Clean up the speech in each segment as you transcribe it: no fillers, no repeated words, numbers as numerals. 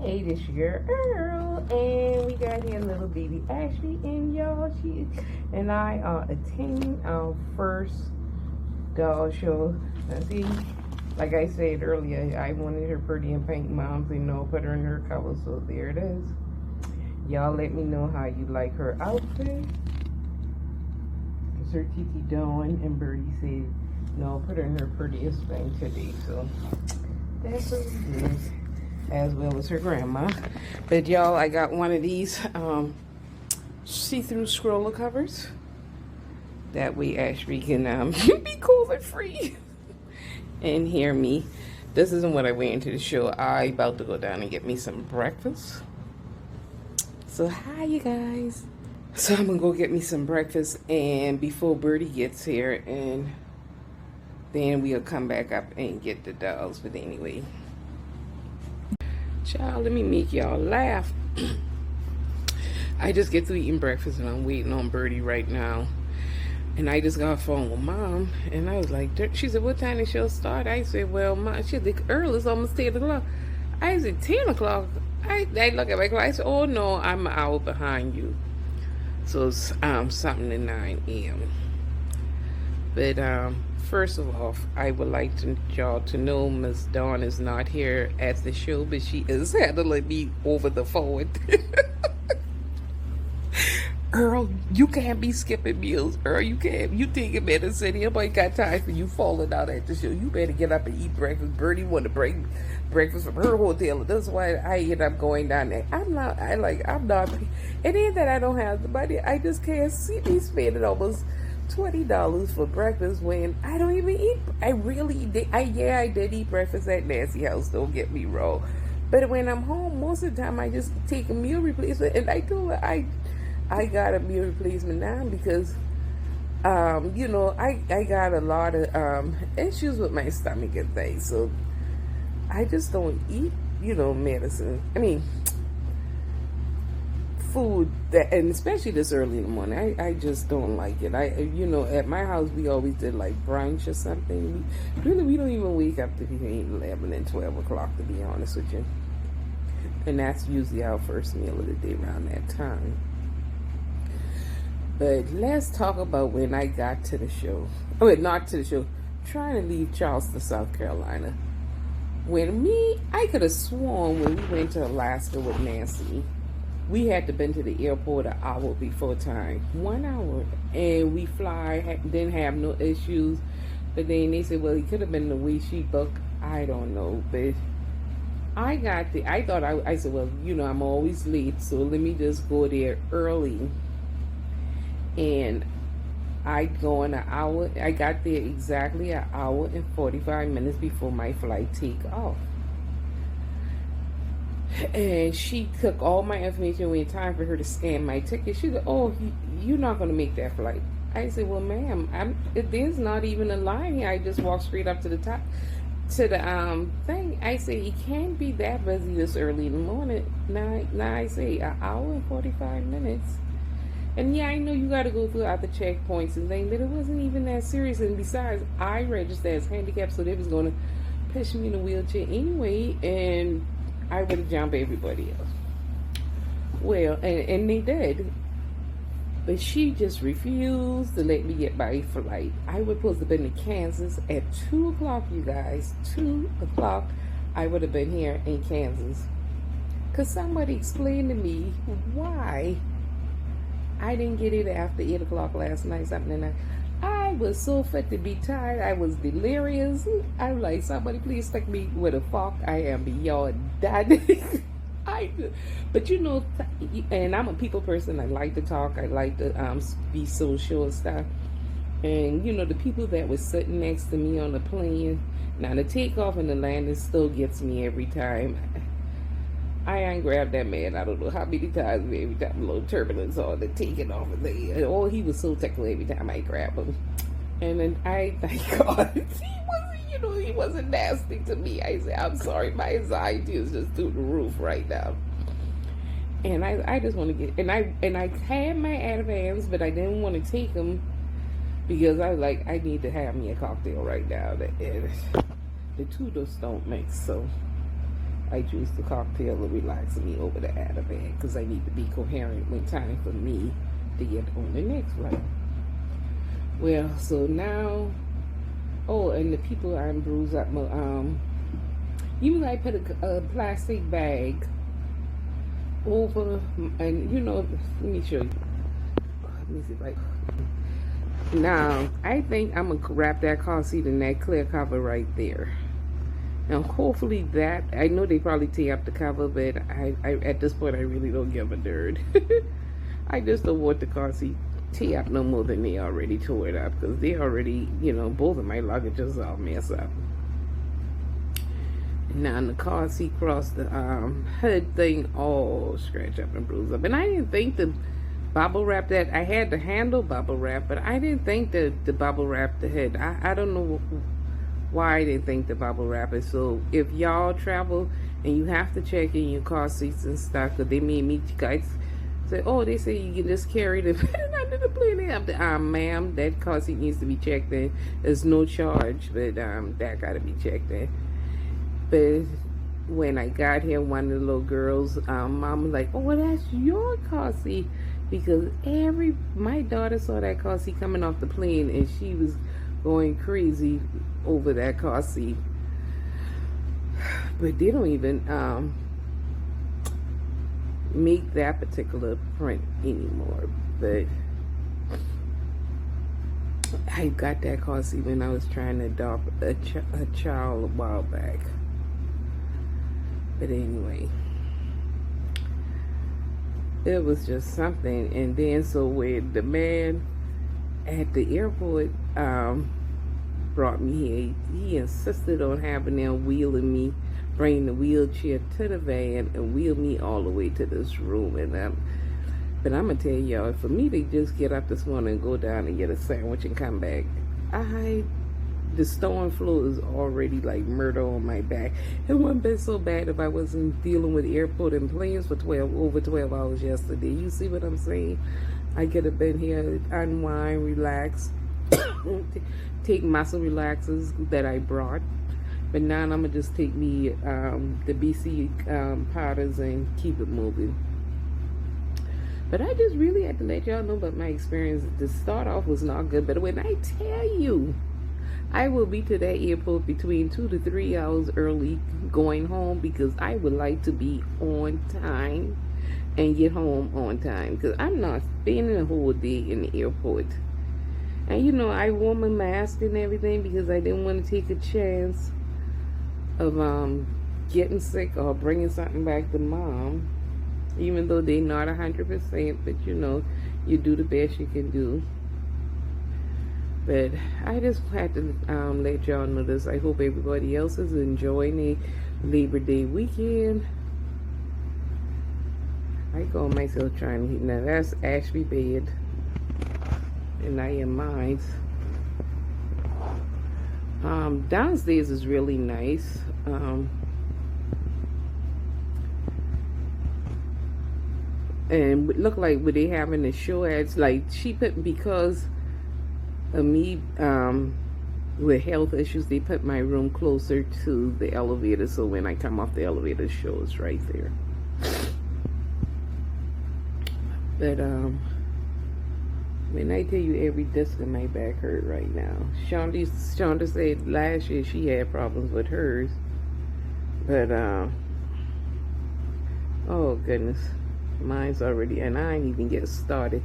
Hey, this your Earl, and we got here little baby Ashley, and y'all, she and I are attending our first doll show. Now, see, like I said earlier, I wanted her pretty and pink moms, put her in her color, so there it is. Y'all let me know how you like her outfit. Sir Titi Dawn and Birdie said, no, put her in her prettiest thing today, so that's what we did. As well as her grandma. But y'all, I got one of these see-through scroller covers. That way Ashley can be COVID free and hear me. This isn't what I wear into the show. I about to go down and get me some breakfast. So hi you guys. So I'm gonna go get me some breakfast and before Birdie gets here, and then we'll come back up and get the dolls. But anyway, child, let me make y'all laugh. I just get through eating breakfast and I'm waiting on Birdie right now. And I just got a phone with Mom, and I was like, she said, what time the show start? I said, well, Mom, she said, early, it's almost 10 o'clock. I said, 10 o'clock? I look at my clock. I said, oh no, I'm an hour behind you. So it's something to 9 a.m. But first of all, I would like y'all to know Miss Dawn is not here at the show, but she is handling me over the phone. Earl, you can't be skipping meals. Earl, you can't. You taking medicine. Nobody got time for you falling out at the show. You better get up and eat breakfast. Birdie want to bring breakfast from her hotel. That's why I end up going down there. I'm not. It ain't that I don't have the money. I just can't see me spending almost $20 for breakfast when I don't even eat. I really did. I did eat breakfast at Nancy House. Don't get me wrong. But when I'm home, most of the time I just take a meal replacement. And I told her I got a meal replacement now because, I got a lot of issues with my stomach and things. So I just don't eat, medicine. I mean, food that, and especially this early in the morning, I just don't like it. At my house we always did like brunch or something. We don't even wake up to between 11 and 12 o'clock, to be honest with you. And that's usually our first meal of the day around that time. But let's talk about when I got to the show. Not to the show. Trying to leave Charleston, South Carolina. I could have sworn when we went to Alaska with Nancy, we had to been to the airport an hour before time. 1 hour. And we didn't have no issues. But then they said, well, it could have been the way she booked. I don't know. But I said, well, I'm always late, so let me just go there early. And I go in an hour. I got there exactly an hour and 45 minutes before my flight take off. And she took all my information when time for her to scan my ticket. She said, oh, you're not going to make that flight. I said, well, ma'am, there's not even a line here. I just walked straight up to the top, to the thing. I say, it can't be that busy this early in the morning. Now I say, an hour and 45 minutes. And yeah, I know you got to go through the checkpoints and things, but it wasn't even that serious. And besides, I registered as handicapped, so they was going to push me in a wheelchair anyway, and I would have jumped everybody else. Well, and they did. But she just refused to let me get my flight. I was supposed to have been in Kansas at 2 o'clock, you guys. 2 o'clock, I would have been here in Kansas. Because somebody explained to me why I didn't get it after 8 o'clock last night, something like that. I was so fit to be tired. I was delirious. I'm like, somebody please stick me with a fork. I am beyond that. But and I'm a people person. I like to talk. I like to be social and stuff. And the people that was sitting next to me on the plane, now the takeoff and the landing still gets me every time. I ain't grabbed that man. I don't know how many times every time a little turbulence on the taking off of the. Oh, he was so tickled every time I grabbed him. And then I thank God he wasn't nasty to me. I said, I'm sorry, my anxiety is just through the roof right now. And I just want to get, and I had my Advance, but I didn't want to take them because I was like, I need to have me a cocktail right now. And the two just don't mix, so I choose the cocktail to relax me over the Ativan because I need to be coherent when time for me to get on the next flight. Well, so now, oh, and the people I'm bruised up. Even I put a plastic bag over, and let me show you. Let me see if I. Now, I think I'm gonna wrap that car seat in that clear cover right there. Now, hopefully that, I know they probably tear up the cover, but I at this point, I really don't give a dirt. I just don't want the car seat tear up no more than they already tore it up, because they already, both of my luggages all messed up. Now, the car seat across the hood thing all scratched up and bruised up. And I didn't think the bubble wrap that, I had the handle bubble wrap, but I didn't think the bubble wrap the head. I don't know why I didn't think the bubble wrap it. So if y'all travel and you have to check in your car seats and stuff, because they made me guys say, oh, they say you can just carry them. And I didn't play that. Ma'am, that car seat needs to be checked in. There's no charge, but that got to be checked in. But when I got here, one of the little girls, mom was like, oh, that's your car seat. Because my daughter saw that car seat coming off the plane, and she was going crazy over that car seat. But they don't even make that particular print anymore. But I got that car seat when I was trying to adopt a child a while back. But anyway, it was just something. And then so when the man at the airport brought me here, he insisted on having them wheeling me, bring the wheelchair to the van and wheel me all the way to this room. And but I'm gonna tell y'all, for me to just get up this morning and go down and get a sandwich and come back, the storm flow is already like murder on my back. It wouldn't been so bad if I wasn't dealing with airport and planes for over 12 hours yesterday. You see what I'm saying? I could have been here, unwind, relax, take muscle relaxers that I brought. But now I'm gonna just take me the BC powders and keep it moving. But I just really had to let y'all know about my experience. The start off was not good, but when I tell you, I will be to that airport between 2 to 3 hours early going home, because I would like to be on time and get home on time, because I'm not spending a whole day in the airport. And I wore my mask and everything because I didn't want to take a chance of getting sick or bringing something back to mom, even though they're not 100%, but you do the best you can do. But I just had to let y'all know this. I hope everybody else is enjoying the Labor Day weekend. I call myself trying to eat. Now that's Ashby bed, and I am mine. Downstairs is really nice. And it look like what they having the show ads, like she put, because of me with health issues, they put my room closer to the elevator, so when I come off the elevator, the show is right there. But when I tell you, every disc in my back hurt right now. Shonda said last year she had problems with hers, but oh goodness, mine's already, and I ain't even get started.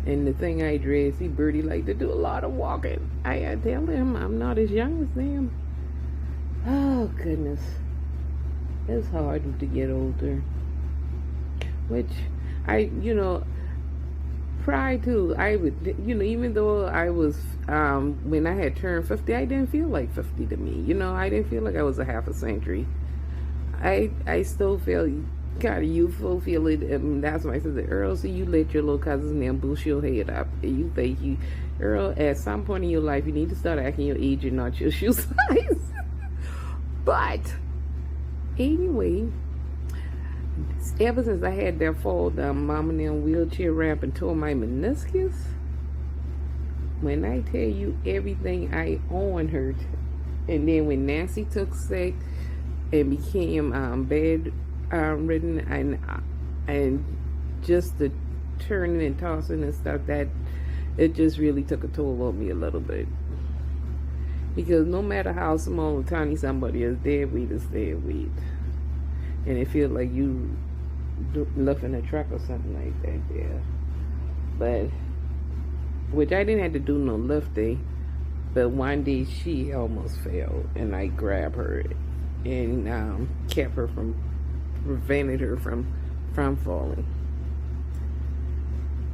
And the thing I dread, see, Birdie like to do a lot of walking. I tell him I'm not as young as them. Oh goodness, it's hard to get older. Which prior to, I would, even though I was, when I had turned 50, I didn't feel like 50 to me. I didn't feel like I was a half a century. I still feel kind of youthful feeling, and that's why I said, Earl, so you let your little cousins and them boost your head up, and you think Earl, at some point in your life, you need to start acting your age and not your shoe size. But anyway, ever since I had that fall down mom and them wheelchair ramp and tore my meniscus, when I tell you everything I own hurt, and then when Nancy took sick, and became bed ridden, and just the turning and tossing and stuff, that it just really took a toll on me a little bit. Because no matter how small or tiny somebody is, dead weight is dead weight, and it feels like you lifting a truck or something like that there. But which I didn't have to do no lifting, but one day she almost fell, and I grabbed her and prevented her from falling.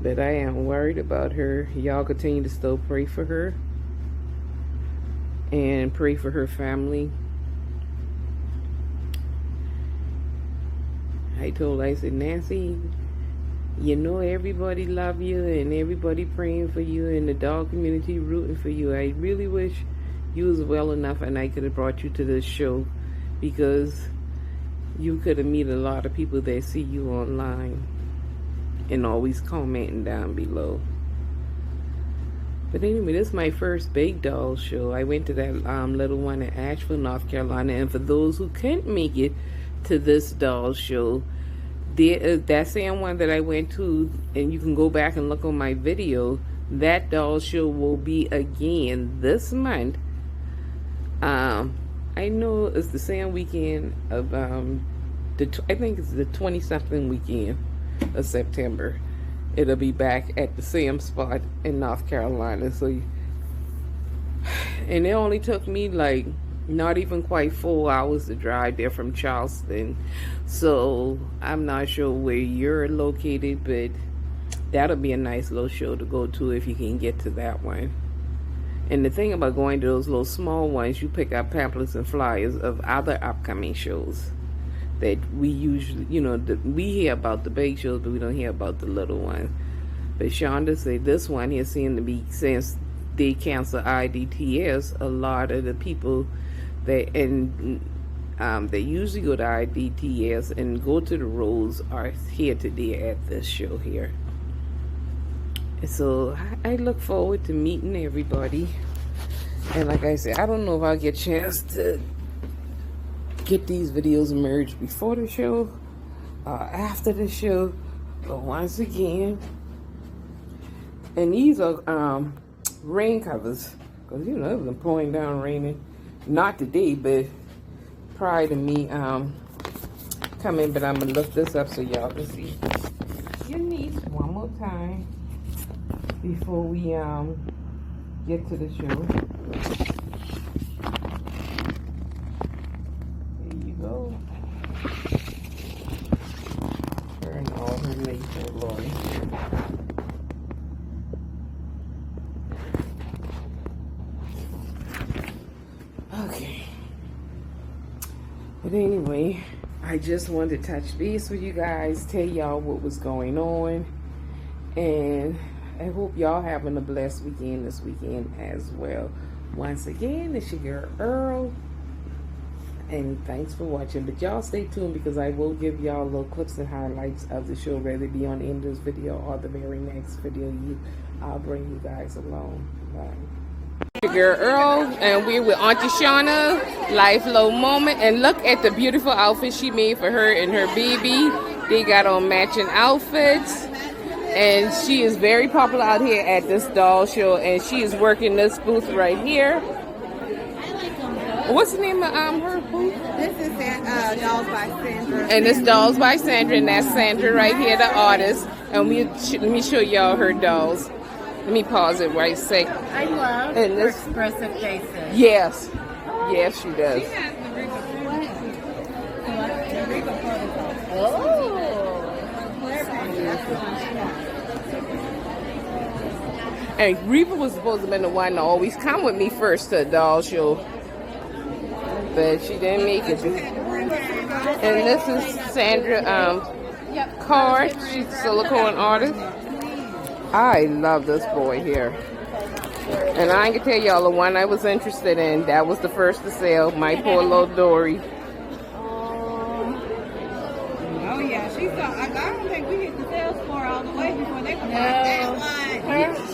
But I am worried about her. Y'all continue to still pray for her and pray for her family. I said, Nancy, you know everybody love you and everybody praying for you and the dog community rooting for you. I really wish you was well enough and I could have brought you to this show, because you could have met a lot of people that see you online and always commenting down below. But anyway, this is my first big doll show. I went to that little one in Asheville, North Carolina, and for those who couldn't make it to this doll show, that same one that I went to, and you can go back and look on my video, that doll show will be again this month. I know it's the same weekend of I think it's the 20-something weekend of September. It'll be back at the same spot in North Carolina. So, and it only took me like not even quite 4 hours to drive there from Charleston. So I'm not sure where you're located, but that'll be a nice little show to go to if you can get to that one. And the thing about going to those little small ones, you pick up pamphlets and flyers of other upcoming shows that we usually, we hear about the big shows, but we don't hear about the little ones. But Shonda said this one here seemed to be, since they cancel IDTS, a lot of the people they usually go to IDTS and go to the roads are here today at this show here. And so I look forward to meeting everybody. And like I said, I don't know if I'll get a chance to get these videos merged before the show or after the show. But once again, and these are rain covers, because it was been pouring down raining. Not today, but prior to me coming. But I'm gonna lift this up so y'all can see your niece one more time before we get to the show. There you go. Her and all her lace, Lori. Okay. But anyway, I just wanted to touch base with you guys, tell y'all what was going on, and I hope y'all having a blessed weekend this weekend as well. Once again, it's your girl Earl, and thanks for watching. But y'all stay tuned, because I will give y'all little clips and highlights of the show, whether it be on the end of this video or the very next video. I'll bring you guys along. Bye. Your girl Earl, and we're with Auntie Shauna, Life Low Moment, and look at the beautiful outfit she made for her and her baby. They got on matching outfits, and she is very popular out here at this doll show, and she is working this booth right here. What's the name of her booth? This is Dolls by Sandra. And it's Dolls by Sandra, and that's Sandra right here, the artist. And let me show y'all her dolls. Let me pause it right quick. I love her expressive faces. Yes. Yes, she does. Oh. And Reba was supposed to be the one to always come with me first to the doll show, but she didn't make it. And this is Sandra Card. She's a silicone artist. I love this boy here. And I can tell y'all the one I was interested in, that was the first to sell, my poor little Dory. Oh yeah, she saw. I don't think we hit the sales floor all the way before they could that one.